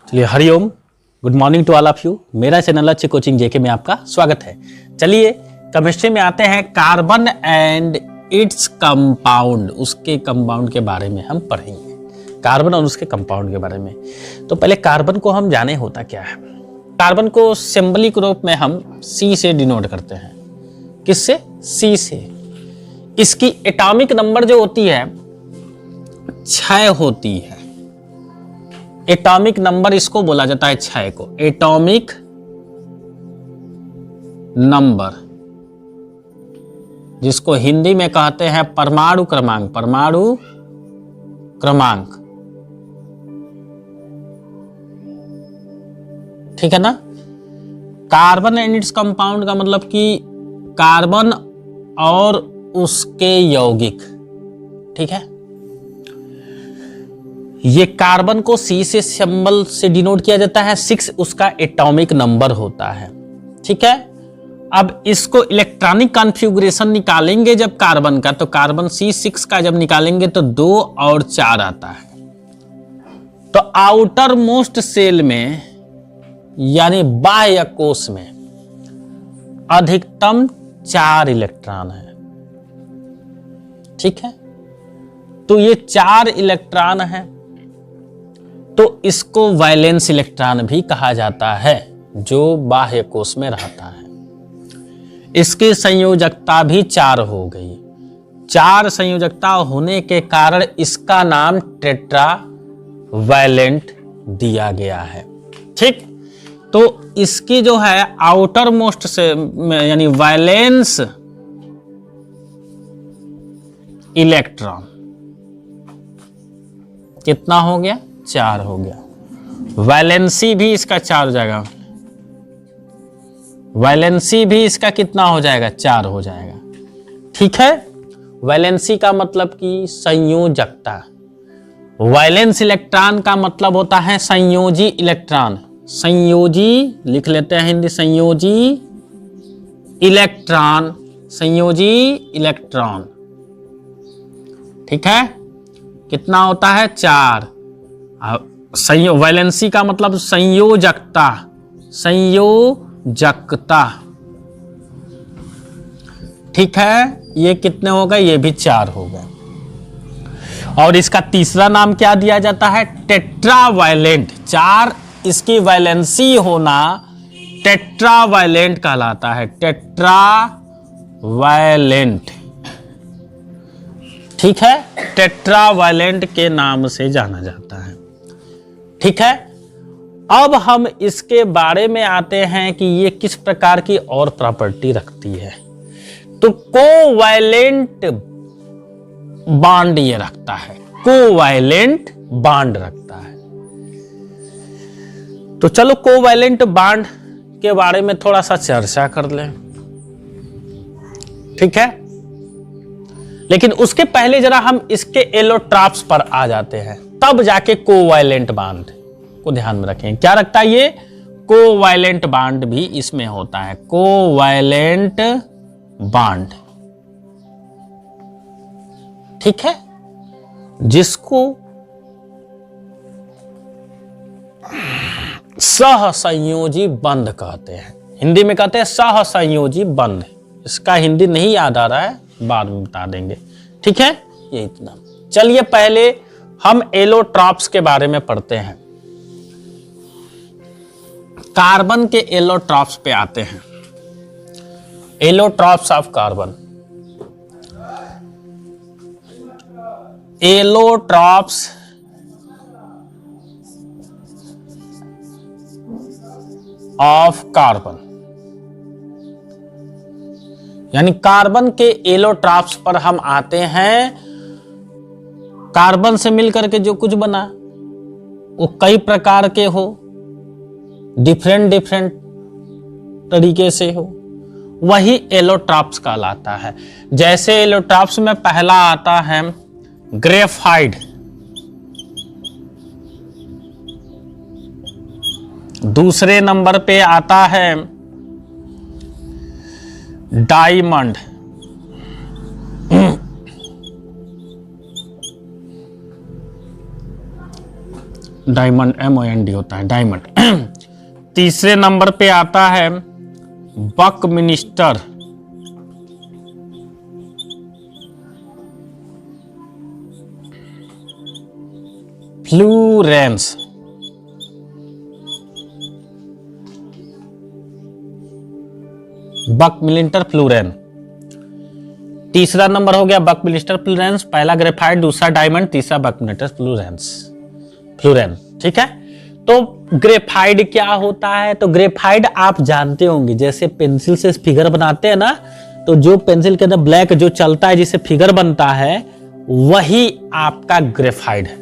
चलिए Hariom, good morning to all of you. मेरा channel अच्छी कोचिंग जेके में आपका स्वागत है। चलिए केमिस्ट्री में आते हैं, कार्बन एंड इट्स कंपाउंड, उसके कंपाउंड के बारे में हम पढ़ेंगे। कार्बन और उसके कंपाउंड के बारे में। तो पहले कार्बन को हम जाने होता क्या है। कार्बन को सिंबलिक रूप में हम C से डिनोट करते हैं। किससे? C से। इसकी एटॉमिक नंबर जो होती है 6 होती है। एटॉमिक नंबर इसको बोला जाता है 6 को, एटॉमिक नंबर, जिसको हिंदी में कहते हैं परमाणु क्रमांक। परमाणु क्रमांक, ठीक है ना। कार्बन एंड इट्स कंपाउंड का मतलब कि कार्बन और उसके यौगिक, ठीक है। ये कार्बन को C से सिंबल से डिनोट किया जाता है। 6 उसका एटॉमिक नंबर होता है, ठीक है। अब इसको इलेक्ट्रॉनिक कॉन्फ़िगरेशन निकालेंगे जब कार्बन का, तो कार्बन C6 का जब निकालेंगे तो 2 और 4 आता है। तो आउटर मोस्ट सेल में यानी बाह्य कोश में अधिकतम 4 इलेक्ट्रॉन है, ठीक है। तो ये 4 इलेक्ट्रॉन है, तो इसको वैलेंस इलेक्ट्रॉन भी कहा जाता है, जो बाह्य कोश में रहता है। इसकी संयोजकता भी 4 हो गई। 4 संयोजकता होने के कारण इसका नाम टेट्रा वैलेंट दिया गया है, ठीक। तो इसकी जो है आउटर मोस्ट से यानी वैलेंस इलेक्ट्रॉन कितना हो गया? 4 हो गया। वैलेंसी भी इसका 4 हो जाएगा। वैलेंसी भी इसका कितना हो जाएगा? 4 हो जाएगा, ठीक है। वैलेंसी का मतलब कि संयोजकता। वैलेंस इलेक्ट्रॉन का मतलब होता है संयोजी इलेक्ट्रॉन। संयोजी लिख लेते हैं हिंदी, संयोजी इलेक्ट्रॉन, संयोजी इलेक्ट्रॉन, ठीक है। कितना होता है? 4। वैलेंसी का मतलब संयोजकता, संयोजकता, ठीक है। ये कितने हो गए? ये भी 4 हो गए। और इसका तीसरा नाम क्या दिया जाता है? टेट्रावैलेंट। 4 इसकी वैलेंसी होना टेट्रावैलेंट कहलाता है। टेट्रावैलेंट, ठीक है। टेट्रावैलेंट के नाम से जाना जाता है, ठीक है। अब हम इसके बारे में आते हैं कि ये किस प्रकार की और प्रॉपर्टी रखती है। तो कोवैलेंट बॉन्ड ये रखता है, कोवैलेंट बॉन्ड रखता है। तो चलो कोवैलेंट बॉन्ड के बारे में थोड़ा सा चर्चा कर लें, ठीक है। लेकिन उसके पहले जरा हम इसके एलोट्रॉप्स पर आ जाते हैं, तब जाके कोवैलेंट बॉन्ड को ध्यान में रखें। क्या रखता है ये? कोवैलेंट बॉन्ड भी इसमें होता है। कोवैलेंट बॉन्ड, ठीक है, जिसको सहसंयोजी बंध कहते हैं। हिंदी में कहते हैं सहसंयोजी बंध। इसका हिंदी नहीं याद आ रहा है, बाद में बता देंगे, ठीक है। ये इतना। चलिए पहले हम एलोट्रॉप्स के बारे में पढ़ते हैं। कार्बन के एलोट्रॉप्स पे आते हैं। Allotropes of carbon. Allotropes of carbon, यानी कार्बन के एलोट्रॉप्स पर हम आते हैं। कार्बन से मिलकर के जो कुछ बना वो कई प्रकार के हो, डिफरेंट तरीके से हो, वही एलोट्रॉप्स कहलाता है। जैसे एलोट्रॉप्स में पहला आता है ग्रेफाइट, दूसरे नंबर पे आता है डायमंड, डायमंड, MOND होता है डायमंड। तीसरे नंबर पे आता है बकमिनिस्टर, फ्लोरेंस, बकमिलिस्टर फ्लोरेन। तीसरा नंबर हो गया बकमिलिस्टर फ्लोरेंस, पहला ग्रेफाइट, दूसरा डायमंड, तीसरा बकमिलिस्टर फ्लोरेन। ठीक है, तो ग्रेफाइट क्या होता है? तो ग्रेफाइट आप जानते होंगे, जैसे पेंसिल से फिगर बनाते हैं ना, तो जो पेंसिल के अंदर ब्लैक जो चलता है जिससे फिगर बनता है वही आपका ग्रेफाइट है।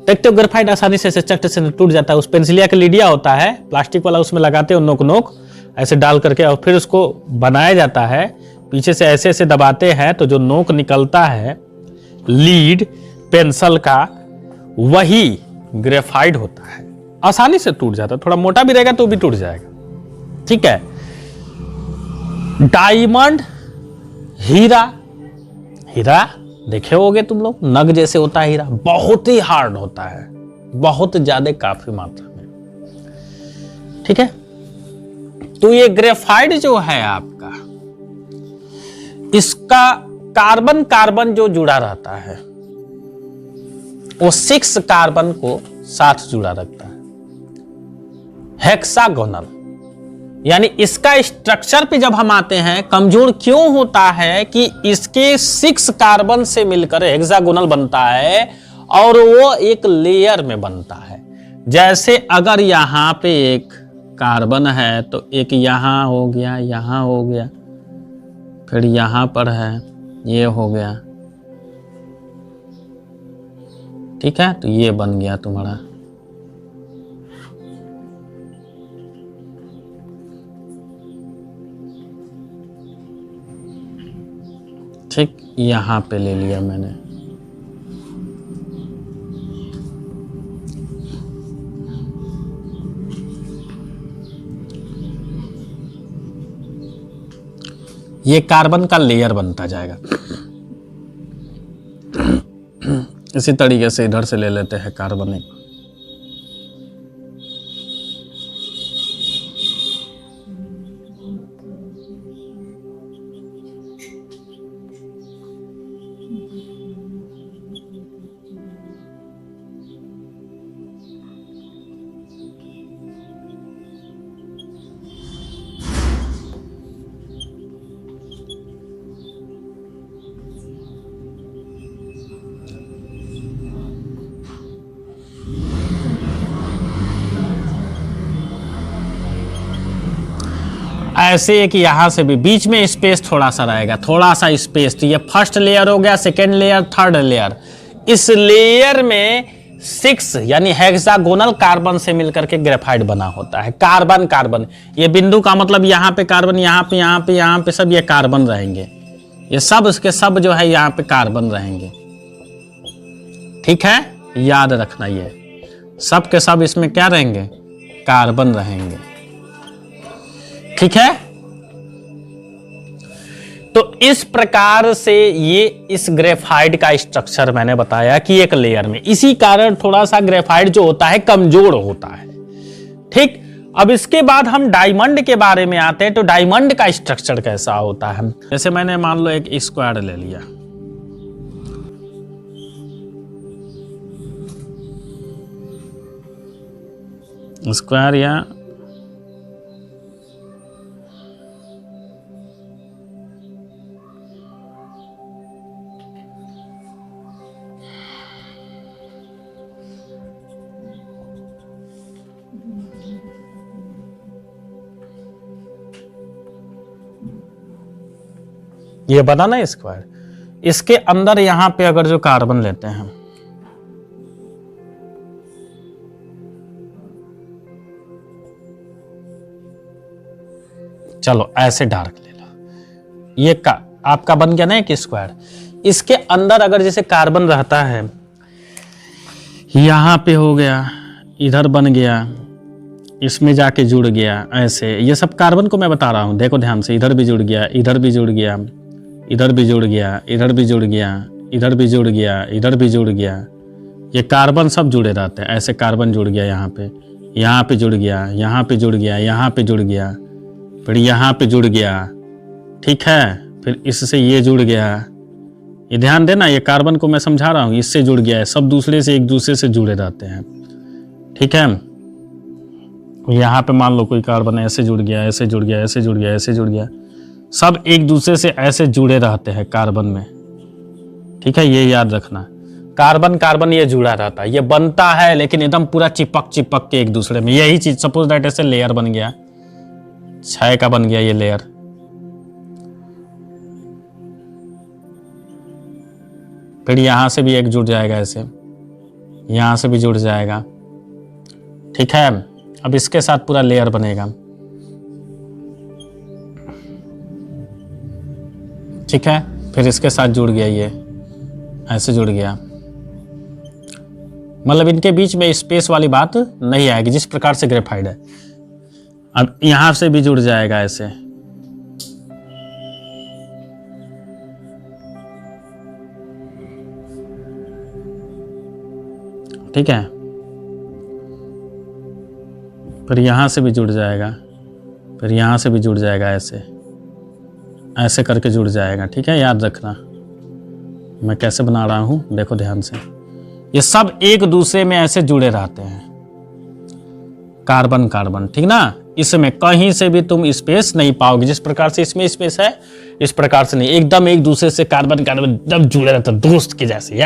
देखते हो ग्रेफाइट आसानी से चट से टूट जाता है। उस पेंसिलिया का लीडिया होता है प्लास्टिक वाला, उसमें लगाते हो नोक ऐसे डाल करके और फिर उसको बनाया जाता है। पीछे से ऐसे ऐसे दबाते हैं तो जो नोक निकलता है लीड पेंसिल का वही ग्रेफाइट होता है। आसानी से टूट जाता है, थोड़ा मोटा भी रहेगा तो भी टूट जाएगा। ठीक है, डायमंड, हीरा देखे होगे तुम लोग, नग जैसे होता है हीरा, बहुत ही हार्ड होता है, बहुत ज्यादा काफी मात्रा में। ठीक है, तो ये ग्रेफाइट जो है आपका, इसका कार्बन जो जुड़ा रहता है वो 6 कार्बन को साथ जुड़ा रखता है, हेक्सागोनल। यानी इसका स्ट्रक्चर पे जब हम आते हैं, कमजोर क्यों होता है कि इसके 6 कार्बन से मिलकर हेक्सागोनल बनता है और वो एक लेयर में बनता है। जैसे अगर यहां पे एक कार्बन है तो एक यहां हो गया, फिर यहां पर है, ये हो गया। ठीक है, तो ये बन गया तुम्हारा। ठीक, यहां पे ले लिया मैंने। ये कार्बन का लेयर बनता जाएगा। इसी तरीके से इधर से ले लेते हैं कार्बन एक। ऐसे एक यहां से भी बीच में स्पेस थोड़ा सा रहेगा, थोड़ा सा स्पेस। तो ये फर्स्ट लेयर हो गया, सेकेंड लेयर, थर्ड लेयर। इस लेयर में 6 यानी हेक्सागोनल कार्बन से मिलकर के ग्रेफाइट बना होता है। कार्बन, ये बिंदु का मतलब यहाँ पे कार्बन, यहाँ पे सब ये कार्बन रहेंगे। ये सब इसके सब जो है यहाँ पे कार्बन रहेंगे। ठीक है, याद रखना, ये सब के सब इसमें क्या रहेंगे? कार्बन रहेंगे। ठीक है, तो इस प्रकार से ये इस ग्रेफाइट का स्ट्रक्चर मैंने बताया कि एक लेयर में, इसी कारण थोड़ा सा ग्रेफाइट जो होता है कमजोर होता है। ठीक, अब इसके बाद हम डायमंड के बारे में आते हैं। तो डायमंड का स्ट्रक्चर कैसा होता है? जैसे मैंने मान लो एक स्क्वायर ले लिया, स्क्वायर या ये बना ना स्क्वायर, इसके अंदर यहां पे अगर जो कार्बन लेते हैं, चलो ऐसे डार्क ले लो, ये का आपका बन गया ना एक स्क्वायर। इसके अंदर अगर जैसे कार्बन रहता है, यहां पे हो गया, इधर बन गया, इसमें जाके जुड़ गया, ऐसे ये सब कार्बन को मैं बता रहा हूं, देखो ध्यान से। इधर भी जुड़ गया, इधर भी जुड़ गया, इधर भी जुड़ गया, इधर भी जुड़ गया, इधर भी जुड़ गया, इधर भी जुड़ गया, ये कार्बन सब जुड़े रहते हैं। ऐसे कार्बन जुड़ गया यहाँ पे जुड़ गया, यहाँ पे जुड़ गया, यहाँ पे जुड़ गया, फिर यहाँ पे जुड़ गया, ठीक है, फिर इससे ये जुड़ गया। ये ध्यान देना, ये कार्बन को मैं समझा रहा हूँ, इससे जुड़ गया है, सब दूसरे से एक दूसरे से जुड़े रहते हैं, ठीक है। यहाँ पे मान लो कोई कार्बन ऐसे जुड़ गया, ऐसे जुड़ गया, ऐसे जुड़ गया, ऐसे जुड़ गया, सब एक दूसरे से ऐसे जुड़े रहते हैं कार्बन में, ठीक है। ये याद रखना, कार्बन कार्बन ये जुड़ा रहता है, ये बनता है लेकिन एकदम पूरा चिपक चिपक के एक दूसरे में। यही चीज सपोज दैट ऐसे लेयर बन गया, 6 का बन गया ये लेयर, फिर यहां से भी एक जुड़ जाएगा, ऐसे यहां से भी जुड़ जाएगा, ठीक है। अब इसके साथ पूरा लेयर बनेगा, ठीक है। फिर इसके साथ जुड़ गया, ये ऐसे जुड़ गया, मतलब इनके बीच में स्पेस वाली बात नहीं आएगी जिस प्रकार से ग्रेफाइट है। अब यहां से भी जुड़ जाएगा ऐसे, ठीक है। फिर यहां से भी जुड़ जाएगा, फिर यहां से भी जुड़ जाएगा, ऐसे ऐसे करके जुड़ जाएगा, ठीक है। याद रखना मैं कैसे बना रहा हूं, देखो ध्यान से। ये सब एक दूसरे में ऐसे जुड़े रहते हैं, कार्बन कार्बन, ठीक ना। इसमें कहीं से भी तुम स्पेस नहीं पाओगे, जिस प्रकार से इसमें स्पेस है इस प्रकार से नहीं, एकदम एक दूसरे से कार्बन कार्बन एकदम जुड़े रहते हैं, दोस्त के जैसे।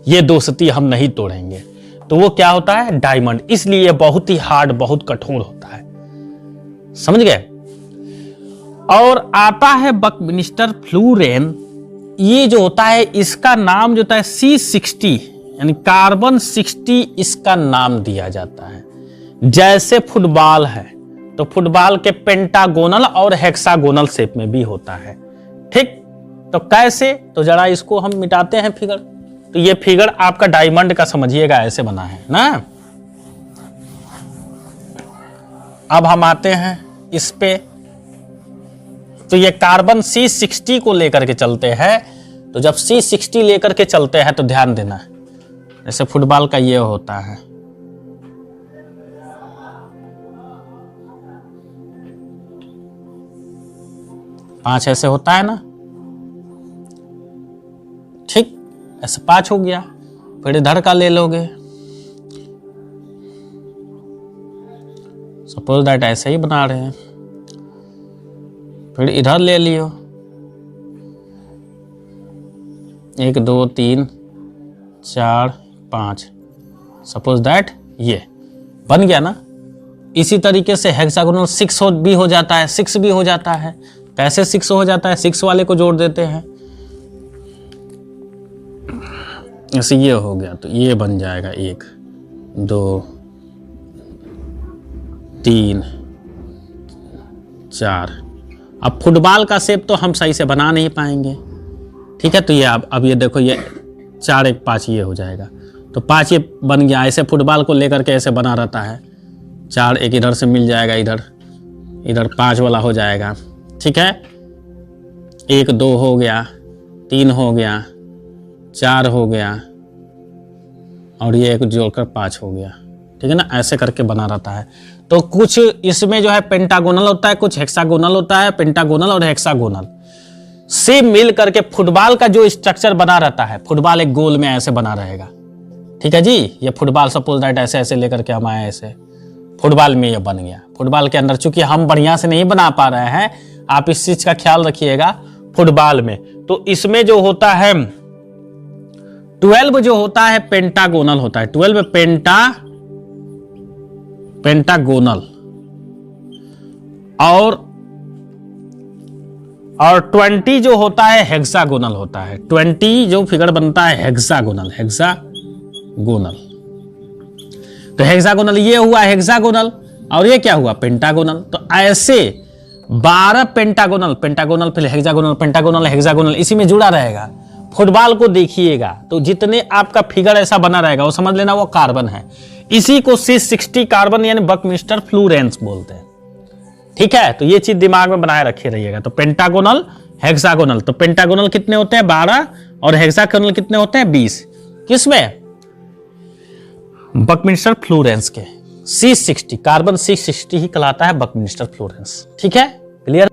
ये दोस्ती हम नहीं तोड़ेंगे। तो वो क्या होता है, डायमंड। इसलिए बहुत ही हार्ड, बहुत कठोर होता है, समझ गए। और आता है बकमिस्टर फ्लोरेन, ये जो होता है इसका नाम जो होता है C60 यानी कार्बन 60 इसका नाम दिया जाता है। जैसे फुटबॉल है तो फुटबॉल के पेंटागोनल और हेक्सागोनल शेप में भी होता है, ठीक। तो कैसे, तो जरा इसको हम मिटाते हैं फिगर। तो ये फिगर आपका डायमंड का समझिएगा, ऐसे बना है ना। अब हम आते हैं इस पे, तो ये कार्बन C60 को लेकर के चलते हैं। तो जब C60 लेकर के चलते हैं तो ध्यान देना, जैसे फुटबॉल का ये होता है, पांच ऐसे होता है ना, ठीक, ऐसे 5 हो गया। फिर इधर का ले लोगे, सपोज दैट ऐसे ही बना रहे हैं, फिर इधर ले लियो, 1 2 3 4 5, सपोज दैट ये बन गया ना। इसी तरीके से हेक्सागोनल 6 भी हो जाता है, 6 भी हो जाता है। कैसे 6 हो जाता है, 6 वाले को जोड़ देते हैं, ऐसे ये हो गया, तो ये बन जाएगा 1 2 3 4। अब फुटबॉल का शेप तो हम सही से बना नहीं पाएंगे, ठीक है। तो ये अब ये देखो, ये 4 1 5 ये हो जाएगा, तो 5 ये बन गया। ऐसे फुटबॉल को लेकर के ऐसे बना रहता है, 4 1 इधर से मिल जाएगा, इधर 5 वाला हो जाएगा, ठीक है। 1 2 हो गया, 3 हो गया, 4 हो गया, और ये एक जोड़कर 5 हो गया, ठीक है ना। ऐसे करके बना रहता है। तो कुछ इसमें जो है पेंटागोनल होता है, कुछ हेक्सागोनल होता है, पेंटागोनल और हेक्सागोनल से मिल करके फुटबॉल का जो स्ट्रक्चर बना रहता है, फुटबॉल एक गोल में ऐसे बना रहेगा, ठीक है जी। ये फुटबॉल सपोज दैट ऐसे ऐसे लेकर के हम आए, ऐसे फुटबॉल में ये बन गया। फुटबॉल के अंदर चूंकि हम बढ़िया से नहीं बना पा रहे हैं, आप इस चीज का ख्याल रखिएगा। फुटबॉल में तो इसमें जो होता है 12 जो होता है पेंटागोनल होता है, 12 पेंटागोनल, और 20 जो होता है हेक्सागोनल होता है। 20 जो फिगर बनता है हेक्सागोनल, तो हेक्सागोनल ये हुआ हेक्सागोनल, और ये क्या हुआ पेंटागोनल। तो ऐसे 12 पेंटागोनल, फिर हेक्सागोनल, पेंटागोनल, हेक्सागोनल, इसी में जुड़ा रहेगा। फुटबॉल को देखिएगा तो जितने आपका फिगर ऐसा बना रहेगा वो समझ लेना वो कार्बन है। इसी को C60 कार्बन यानी बकमिस्टर फ्लोरेंस बोलते हैं, ठीक है। तो ये चीज दिमाग में बनाए रखे रहिएगा। तो पेंटागोनल, हेक्सागोनल, तो पेंटागोनल कितने होते हैं 12 और हेक्सागोनल कितने होते हैं 20। किसमें बकमिंस्टर फ्लोरेंस के C60, कार्बन C60 ही कहलाता है बकमिंस्टर फ्लोरेंस। ठीक है, क्लियर।